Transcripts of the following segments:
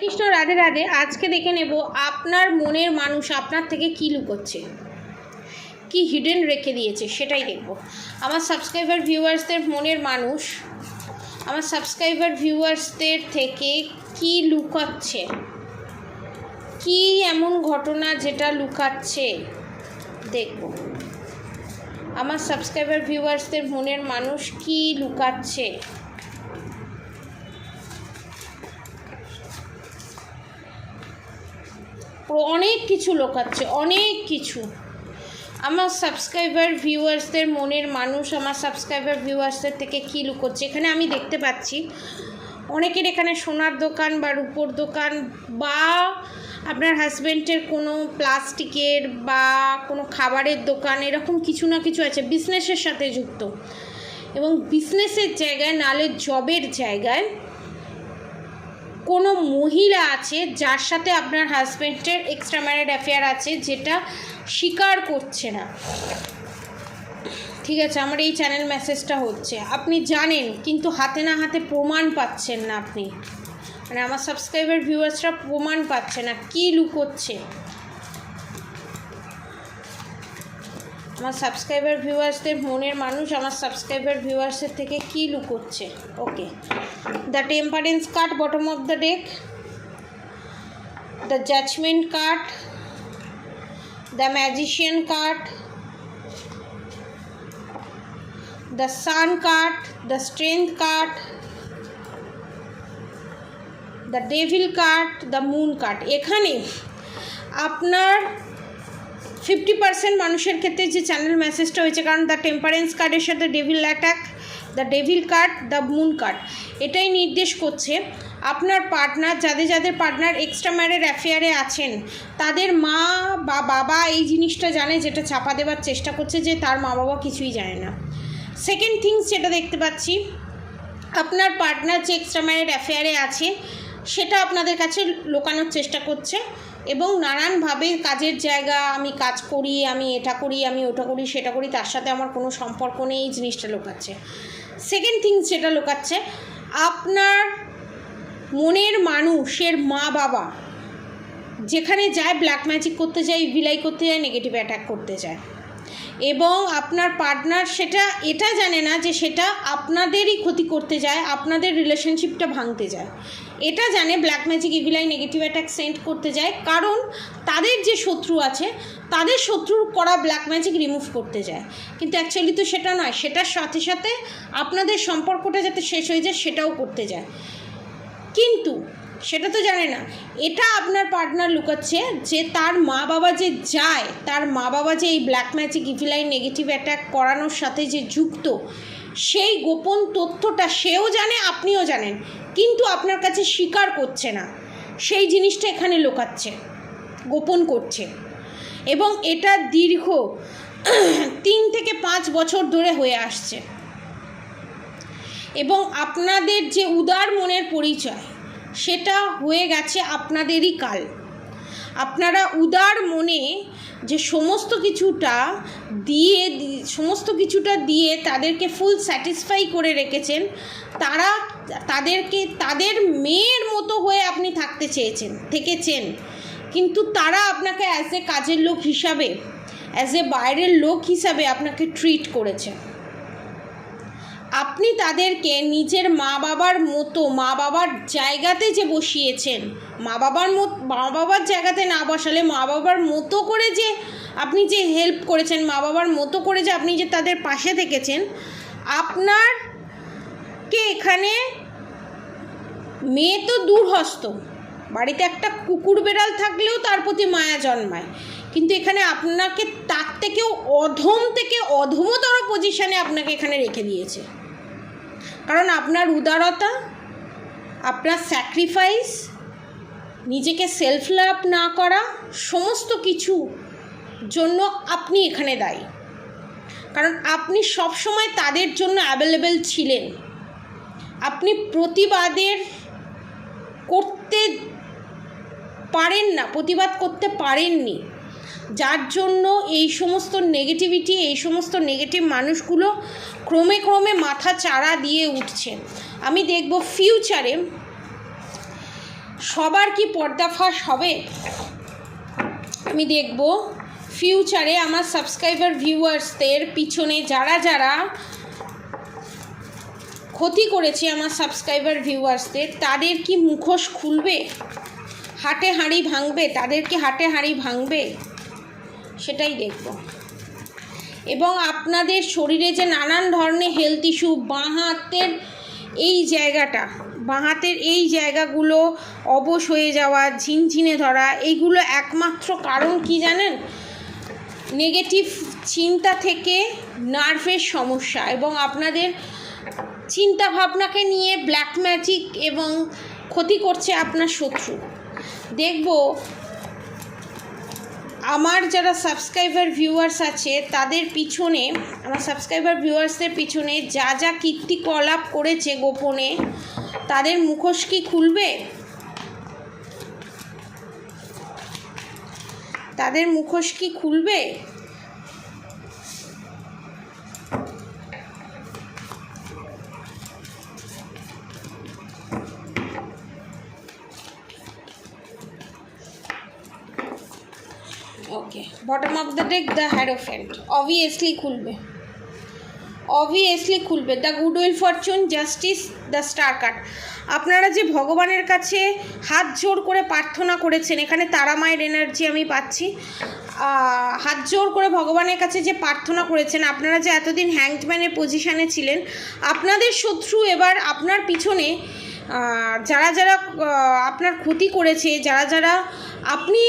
কৃষ্ণ রাধে রাধে। আজকে দেখে নেব আপনার মনের মানুষ আপনার থেকে কী লুকোচ্ছে, কি হিডেন রেখে দিয়েছে, সেটাই দেখব। আমার সাবস্ক্রাইবার ভিউয়ার্সদের মনের মানুষ আমার সাবস্ক্রাইবার ভিউয়ার্সদের থেকে কি লুকাচ্ছে, কি এমন ঘটনা যেটা লুকাচ্ছে দেখব। আমার সাবস্ক্রাইবার ভিউয়ার্সদের মনের মানুষ কি লুকাচ্ছে। অনেক কিছু লুকাচ্ছে, অনেক কিছু। আমার সাবস্ক্রাইবার ভিউয়ার্সদের মনের মানুষ আমার সাবস্ক্রাইবার ভিউয়ার্সদের থেকে কী লুকোচ্ছে। এখানে আমি দেখতে পাচ্ছি অনেকের এখানে সোনার দোকান বা রূপোর দোকান বা আপনার হাজব্যান্ডের কোনো প্লাস্টিকের বা কোনো খাবারের দোকান, এরকম কিছু না কিছু আছে, বিজনেসের সাথে যুক্ত। এবং বিজনেসের জায়গায় নালে জবের জায়গায় কোনো মহিলা আছে যার সাথে আপনার হাজব্যান্ডের এক্সট্রা ম্যারিড অ্যাফেয়ার আছে, যেটা স্বীকার করছে না। ঠিক আছে, আমার এই চ্যানেল মেসেজটা হচ্ছে, আপনি জানেন কিন্তু হাতে না হাতে প্রমাণ পাচ্ছেন না। আপনি মানে আমার সাবস্ক্রাইবার ভিউয়ার্সরা প্রমাণ পাচ্ছে না কী লুকোচ্ছে। আমার সাবস্ক্রাইবার ভিউয়ার্সদের মনের মানুষ আমার সাবস্ক্রাইবার ভিউয়ার্সের থেকে কী লুকোচ্ছে। Okay, the temperance card bottom of the deck, the judgment card, the magician card, the sun card, the strength card, the devil card, the moon card. এখানে আপনার 50% মানুষের ক্ষেত্রে যে চ্যানেল মেসেজটা হয়েছে, কারণ দ্য টেম্পারেন্স কার্ডের সাথে devil attack, the devil card, the moon card এটাই নির্দেশ করছে আপনার পার্টনার, যাদের পার্টনার এক্সট্রা ম্যারিড অ্যাফেয়ারে আছেন, তাদের মা বা বাবা এই জিনিসটা জানে, যেটা চাপা দেওয়ার চেষ্টা করছে যে তার মা বাবা কিছুই জানে না। সেকেন্ড থিংস যেটা দেখতে পাচ্ছি, আপনার পার্টনার যে এক্সট্রা ম্যারিড অ্যাফেয়ারে আছে সেটা আপনাদের কাছে লুকানোর চেষ্টা করছে এবং নানানভাবে কাজের জায়গা, আমি কাজ করি, আমি এটা করি, আমি ওটা করি, সেটা করি, তার সাথে আমার কোনো সম্পর্ক নেই, এই জিনিসটা লুকাচ্ছে। সেকেন্ড থিংস যেটা লুকাচ্ছে, আপনার মনের মানুষের মা বাবা যেখানে যায় ব্ল্যাক ম্যাজিক করতে যায়, ভিলাই করতে যায়, নেগেটিভ অ্যাটাক করতে যায়, এবং আপনার পার্টনার এটা জানে না যে সেটা আপনাদেরই ক্ষতি করতে যায়, আপনাদের রিলেশনশিপটা ভাঙতে যায়। এটা জানে black magic, evil eye, negative attack send করতে যায়, কারণ তাদের যে শত্রু আছে তাদের শত্রুর করা ব্ল্যাক ম্যাজিক রিমুভ করতে যায়। কিন্তু অ্যাকচুয়ালি তো সেটা নয়, সেটার সাথে সাথে আপনাদের সম্পর্কটা যাতে শেষ হয়ে যায় সেটাও করতে যায়, কিন্তু সেটা তো জানে না। এটা আপনার পার্টনার লুকাচ্ছে যে তার মা বাবা যে যায়, তার মা বাবা যে এই black magic, evil eye, negative attack করানোর সাথে যে যুক্ত, সেই গোপন তথ্যটা সেও জানে, আপনিও জানেন, কিন্তু আপনার কাছে স্বীকার করছে না। সেই জিনিসটা এখানে লুকাচ্ছে, গোপন করছে, এবং এটা দীর্ঘ 3 থেকে 5 বছর ধরে হয়ে আসছে। এবং আপনাদের যে উদার মনের পরিচয় সেটা হয়ে গেছে আপনাদেরই কাল। আপনারা উদার মনে যে সমস্ত কিছুটা দিয়ে তাদেরকে ফুল স্যাটিসফাই করে রেখেছেন, তাদের মেয়ের মতো হয়ে আপনি থেকেছেন, কিন্তু তারা আপনাকে অ্যাজ এ কাজের লোক হিসাবে, অ্যাজ এ বাইরের লোক হিসাবে আপনাকে ট্রিট করেছে। আপনি তাদেরকে নিজের মা বাবার মতো, মা বাবার জায়গাতে যে বসিয়েছেন, মা বাবার জায়গাতে না বসালে মা বাবার মতো করে যে আপনি যে হেল্প করেছেন, মা বাবার মতো করে যে আপনি যে তাদের পাশে থেকেছেন, আপনারকে এখানে মেয়ে তো দূরহস্ত, বাড়িতে একটা কুকুর বেড়াল থাকলেও তার প্রতি মায়া জন্মায়, কিন্তু এখানে আপনাকে তার থেকেও অধমতর পজিশনে আপনাকে এখানে রেখে দিয়েছে। কারণ আপনার উদারতা, আপনার স্যাক্রিফাইস, নিজেকে সেলফ লাভ না করা, সমস্ত কিছু জন্য আপনি এখানে দায়ী। কারণ আপনি সবসময় তাদের জন্য অ্যাভেলেবেল ছিলেন, আপনি প্রতিবাদ করতে পারেননি, যার জন্য এই সমস্ত নেগেটিভিটি, এই সমস্ত নেগেটিভ মানুষগুলো ক্রমে মাথা চাড়া দিয়ে উঠছে। আমি দেখব ফিউচারে সবার কি পর্দাফাশ হবে? আমি দেখব ফিউচারে আমার সাবস্ক্রাইবার ভিউয়ার্সদের পিছনে যারা যারা ক্ষতি করেছে আমার সাবস্ক্রাইবার ভিউয়ার্সদের, তাদের কি মুখোশ খুলবে, হাটে হাঁড়ি ভাঙবে, তাদের কি হাটে হাঁড়ি ভাঙবে, সেটাই দেখব। এবং আপনাদের শরীরে যে নানান ধরনের হেলথ ইস্যু, বাঁ হাতের এই জায়গাগুলো অবশ হয়ে যাওয়া, ঝিনঝিনে ধরা, এইগুলো একমাত্র কারণ কি জানেন? নেগেটিভ চিন্তা থেকে নার্ভের সমস্যা, এবং আপনাদের চিন্তা ভাবনাকে নিয়ে ব্ল্যাক ম্যাজিক এবং ক্ষতি করছে আপনার শত্রু। দেখব আমার যারা সাবস্ক্রাইবার ভিউয়ার্স আছে তাদের পিছনে, আমার সাবস্ক্রাইবার ভিউয়ার্সদের পিছনে যা যা কীর্তিকলাপ করেছে গোপনে, তাদের মুখোশ কি খুলবে? তাদের মুখোশ কি খুলবে? Okay, bottom of the deck the hierophant obviously খুলবে, the good wheel fortune, justice, the star card. আপনারা যে ভগবানের কাছে হাত জোর করে প্রার্থনা করেছেন, এখানে তারা মায়ের এনার্জি আমি পাচ্ছি, হাত জোর করে ভগবানের কাছে যে প্রার্থনা করেছেন, আপনারা যে এতদিন হ্যাংডম্যানের পজিশানে ছিলেন, আপনাদের শত্রু এবার আপনার পিছনে যারা যারা আপনার ক্ষতি করেছে, যারা যারা আপনি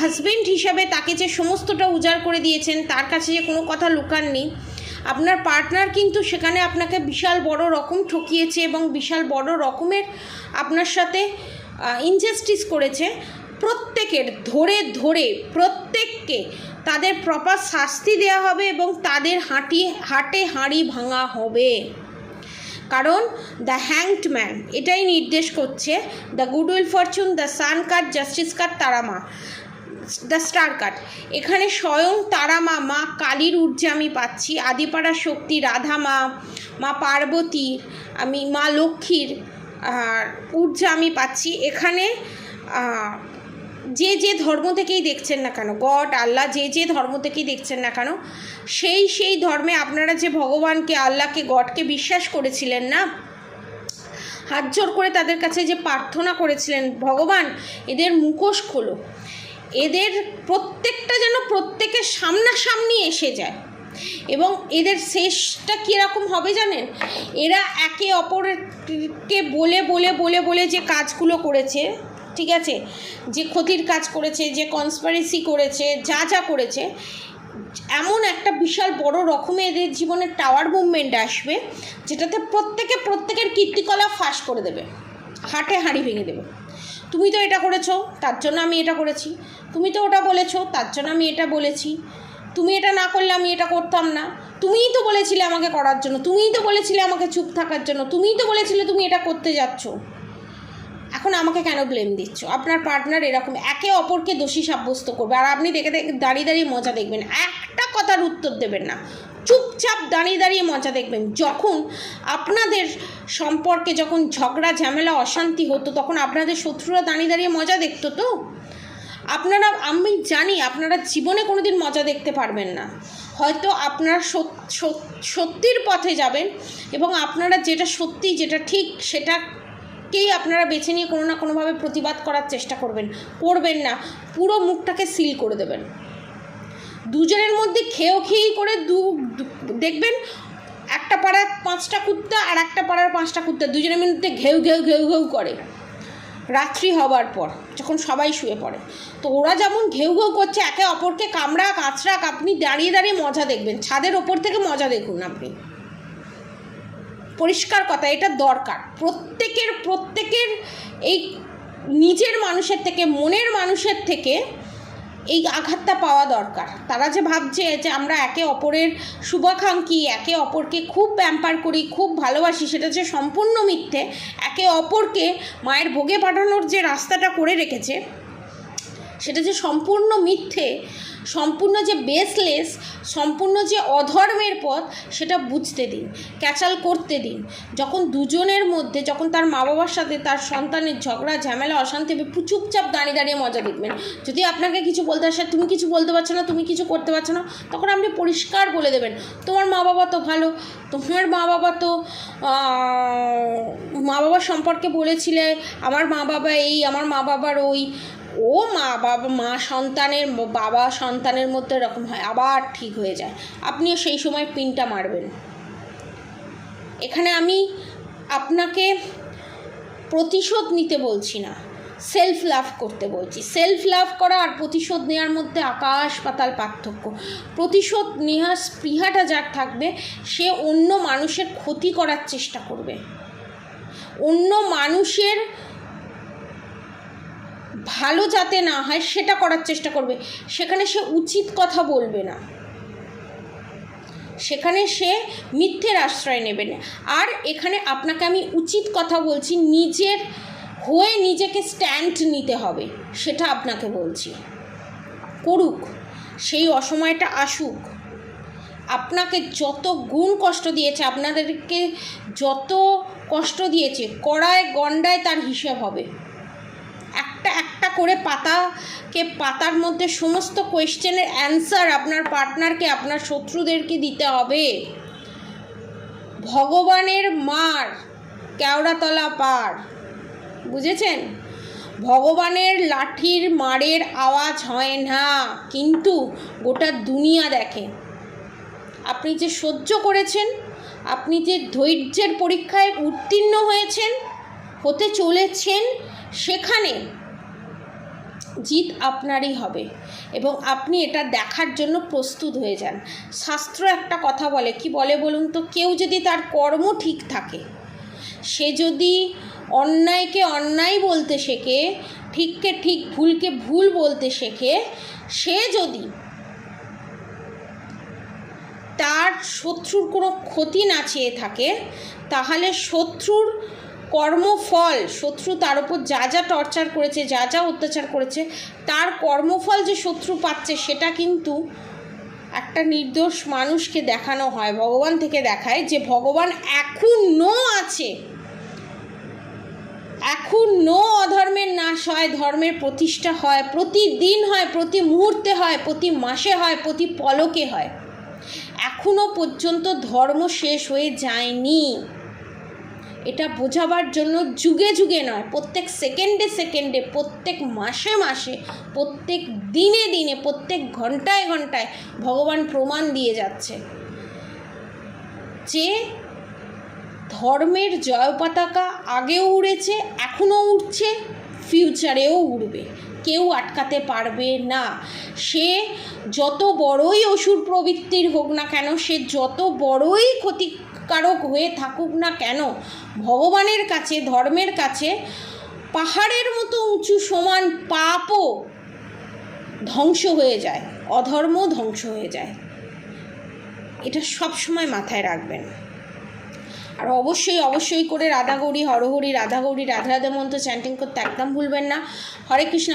হাজব্যান্ড হিসাবে তাকে যে সমস্তটা উজাড় করে দিয়েছেন, তার কাছে যে কোনো কথা লুকাননি, আপনার পার্টনার কিন্তু সেখানে আপনাকে বিশাল বড় রকম ঠকিয়েছে এবং বিশাল বড় রকমের আপনার সাথে ইনজাস্টিস করেছে। প্রত্যেকের ধরে প্রত্যেককে তাদের প্রপার শাস্তি দেওয়া হবে এবং তাদের হাটে হাঁড়ি ভাঙা হবে। কারণ দ্য হ্যাংড ম্যান এটাই নির্দেশ করছে, the good wheel Fortune, the sun card, justice card, তারা মা, দ্য স্টার কার্ড। এখানে স্বয়ং তারা মা, মা কালীর ঊর্জা আমি পাচ্ছি, আদিপাড়া শক্তি, রাধা মা, মা পার্বতীর, আমি মা লক্ষ্মীর ঊর্জা আমি পাচ্ছি। এখানে যে ধর্ম থেকেই দেখছেন না কেন, গড, আল্লাহ, যে ধর্ম থেকেই দেখছেন না কেন, সেই ধর্মে আপনারা যে ভগবানকে, আল্লাহকে, গডকে বিশ্বাস করেছিলেন না, হাত জোর করে তাদের কাছে যে প্রার্থনা করেছিলেন, ভগবান এদের মুখোশ খোলো, এদের প্রত্যেকটা যেন প্রত্যেকের সামনাসামনি এসে যায়। এবং এদের শেষটা কীরকম হবে জানেন? এরা একে অপরকে বলে যে কাজগুলো করেছে, ঠিক আছে, যে ক্ষতির কাজ করেছে, যে কনস্পিরেসি করেছে, যা করেছে, এমন একটা বিশাল বড় রকমের এদের জীবনে টাওয়ার মুভমেন্ট আসবে, যেটাতে প্রত্যেকের কীর্তিকলাপ ফাঁস করে দেবে, হাটে হাঁড়ি ভেঙে দেবে। তুমি তো এটা করেছো, তার জন্য আমি এটা করেছি, তুমি তো ওটা বলেছো, তার জন্য আমি এটা বলেছি, তুমি এটা না করলে আমি এটা করতাম না, তুমিই তো বলেছিলে আমাকে করার জন্য, তুমিই তো বলেছিলে আমাকে চুপ থাকার জন্য, তুমিই তো বলেছিলে তুমি এটা করতে যাচ্ছ, এখন আমাকে কেন ব্লেম দিচ্ছ? আপনার পার্টনার এরকম একে অপরকে দোষী সাব্যস্ত করবে, আর আপনি দেখে দাঁড়িয়ে মজা দেখবেন, একটা কথার উত্তর দেবেন না, চুপচাপ দাঁড়িয়ে মজা দেখবেন। যখন আপনাদের সম্পর্কে যখন ঝগড়া ঝামেলা অশান্তি হতো, তখন আপনাদের শত্রুরা দাঁড়িয়ে মজা দেখতো তো। আপনারা, আমি জানি আপনারা জীবনে কোনো দিন মজা দেখতে পারবেন না, হয়তো আপনারা সত্যির পথে যাবেন এবং আপনারা যেটা সত্যি, যেটা ঠিক, সেটাকেই আপনারা বেছে নিয়ে কোনো না কোনোভাবে প্রতিবাদ করার চেষ্টা করবেন না, পুরো মুখটাকে সিল করে দেবেন। দুজনের মধ্যে খেয়েই করে দেখবেন, একটা পাড়ার 5টা কুত্তা আর একটা পাড়ার 5টা কুত্তা দুজনের মধ্যে ঘেউ করে রাত্রি হবার পর, যখন সবাই শুয়ে পড়ে। তো ওরা যেমন ঘেউ করছে, একে অপরকে কাঁচড়া, আপনি দাঁড়িয়ে মজা দেখবেন, ছাদের ওপর থেকে মজা দেখুন আপনি। পরিষ্কার কথা, এটা দরকার প্রত্যেকের এই নিজের মানুষের থেকে, মনের মানুষের থেকে এই আঘাতটা পাওয়া দরকার। তারা যে ভাবছে যে আমরা একে অপরের শুভাকাঙ্ক্ষী, একে অপরকে খুব প্যাম্পার করি, খুব ভালোবাসি, সেটা যে সম্পূর্ণ মিথ্যে। একে অপরকে মায়ের ভোগে পাঠানোর যে রাস্তাটা করে রেখেছে, সেটা যে সম্পূর্ণ মিথ্যে, সম্পূর্ণ যে বেসলেস, সম্পূর্ণ যে অধর্মের পথ, সেটা বুঝতে দিন, ক্যাচাল করতে দিন। যখন দুজনের মধ্যে, যখন তার মা বাবার সাথে তার সন্তানের ঝগড়া ঝামেলা অশান্তি হবে, চুপচাপ দাঁড়িয়ে দাঁড়িয়ে মজা দেখবেন। যদি আপনাকে কিছু বলতে আসে, তুমি কিছু বলতে পারছো না, তুমি কিছু করতে পারছো না, তখন আপনি পরিষ্কার বলে দেবেন, তোমার মা বাবা তো ভালো, তোমার মা বাবা তো মা বাবার সম্পর্কে বলেছিলে আমার মা বাবা এই, আমার মা বাবার ওই। ও মা সন্তানের, বাবা সন্তানের মধ্যে এরকম হয়, আবার ঠিক হয়ে যায়। আপনিও সেই সময় পিনটা মারবেন। এখানে আমি আপনাকে প্রতিশোধ নিতে বলছি না, সেলফ লাভ করতে বলছি। সেলফ লাভ করা আর প্রতিশোধ নেওয়ার মধ্যে আকাশ পাতাল পার্থক্য। প্রতিশোধ নেওয়ার স্পৃহাটা যার থাকবে, সে অন্য মানুষের ক্ষতি করার চেষ্টা করবে, অন্য মানুষের ভালো যাতে না হয় সেটা করার চেষ্টা করবে। সেখানে সে উচিত কথা বলবে না, সেখানে সে মিথ্যের আশ্রয় নেবে না। আর এখানে আপনাকে আমি উচিত কথা বলছি, নিজের হয়ে নিজেকে স্ট্যান্ড নিতে হবে, সেটা আপনাকে বলছি। করুক, সেই অসময়টা আসুক। আপনাকে যত গুণ কষ্ট দিয়েছে, আপনাদেরকে যত কষ্ট দিয়েছে, কড়ায় গন্ডায় তার হিসেব হবে। একটা একটা করে পাতার মধ্যে সমস্ত কোয়েশ্চেনের অ্যান্সার আপনার পার্টনারকে, আপনার শত্রুদেরকে দিতে হবে। ভগবানের মার কেওড়াতলা পার, বুঝেছেন? ভগবানের লাঠির মারের আওয়াজ হয় না, কিন্তু গোটা দুনিয়া দেখে। আপনি যে সহ্য করেছেন, আপনি যে ধৈর্যের পরীক্ষায় উত্তীর্ণ হয়েছেন, হতে চলেছেন, সেখানে জিত আপনারই হবে এবং আপনি এটা দেখার জন্য প্রস্তুত হয়ে যান। শাস্ত্র একটা কথা বলে, কি বলে বলুন তো? কেউ যদি তার কর্ম ঠিক থাকে, সে যদি অন্যায়কে অন্যায় বলতে শেখে, ঠিককে ঠিক, ভুলকে ভুল বলতে শেখে, সে যদি তার শত্রুর কোনো ক্ষতি না চেয়ে থাকে, তাহলে শত্রুর কর্মফল, শত্রু তার উপর যা যা টর্চার করেছে, যা যা অত্যাচার করেছে, তার কর্মফল যে শত্রু পাচ্ছে, সেটা কিন্তু একটা নির্দোষ মানুষকে দেখানো হয়, ভগবান থেকে দেখায় যে ভগবান এখনও আছে, এখনও অধর্মের নাশ হয়, ধর্মের প্রতিষ্ঠা হয়, প্রতিদিন হয়, প্রতি মুহূর্তে হয়, প্রতি মাসে হয়, প্রতি পলকে হয়। এখনও পর্যন্ত ধর্ম শেষ হয়ে যায়নি। এটা বোঝাবার জন্য যুগে যুগে নয়, প্রত্যেক সেকেন্ডে সেকেন্ডে, প্রত্যেক মাসে মাসে, প্রত্যেক দিনে দিনে, প্রত্যেক ঘন্টায় ঘন্টায় ভগবান প্রমাণ দিয়ে যাচ্ছে যে ধর্মের জয় পতাকা আগেও উড়েছে, এখনও উঠছে, ফিউচারেও উড়বে। কেউ আটকাতে পারবে না। সে যত বড়ই অসুর প্রবৃত্তির হোক না কেন, সে যত বড়ই ক্ষতিকারক হয়ে থাকুক না কেন, ভগবানের কাছে, ধর্মের কাছে পাহাড়ের মতো উঁচু সমান পাপও ধ্বংস হয়ে যায়, অধর্ম ধ্বংস হয়ে যায়। এটা সব সময় মাথায় রাখবেন। আর অবশ্যই অবশ্যই করে রাধা গৌরী হরহরি, রাধা গৌরী রাধা রাধা মন্ত্র চ্যান্টিং করতে একদম ভুলবেন না। হরে কৃষ্ণ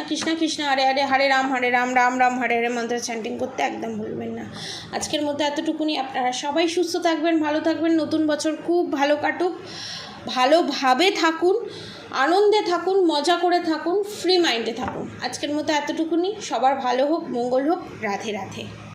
কৃষ্ণ কৃষ্ণ হরে হরে, হরে রাম রাম রাম হরে হরে মন্ত্র চ্যান্টিং করতে একদম ভুলবেন না। আজকের মধ্যে এতটুকুনি। আপনারা সবাই সুস্থ থাকবেন, ভালো থাকবেন। নতুন বছর খুব ভালো কাটুক, ভালোভাবে থাকুন, আনন্দে থাকুন, মজা করে থাকুন, ফ্রি মাইন্ডে থাকুন। আজকের মতো এতটুকুনি। সবার ভালো হোক, মঙ্গল হোক। রাধে রাধে।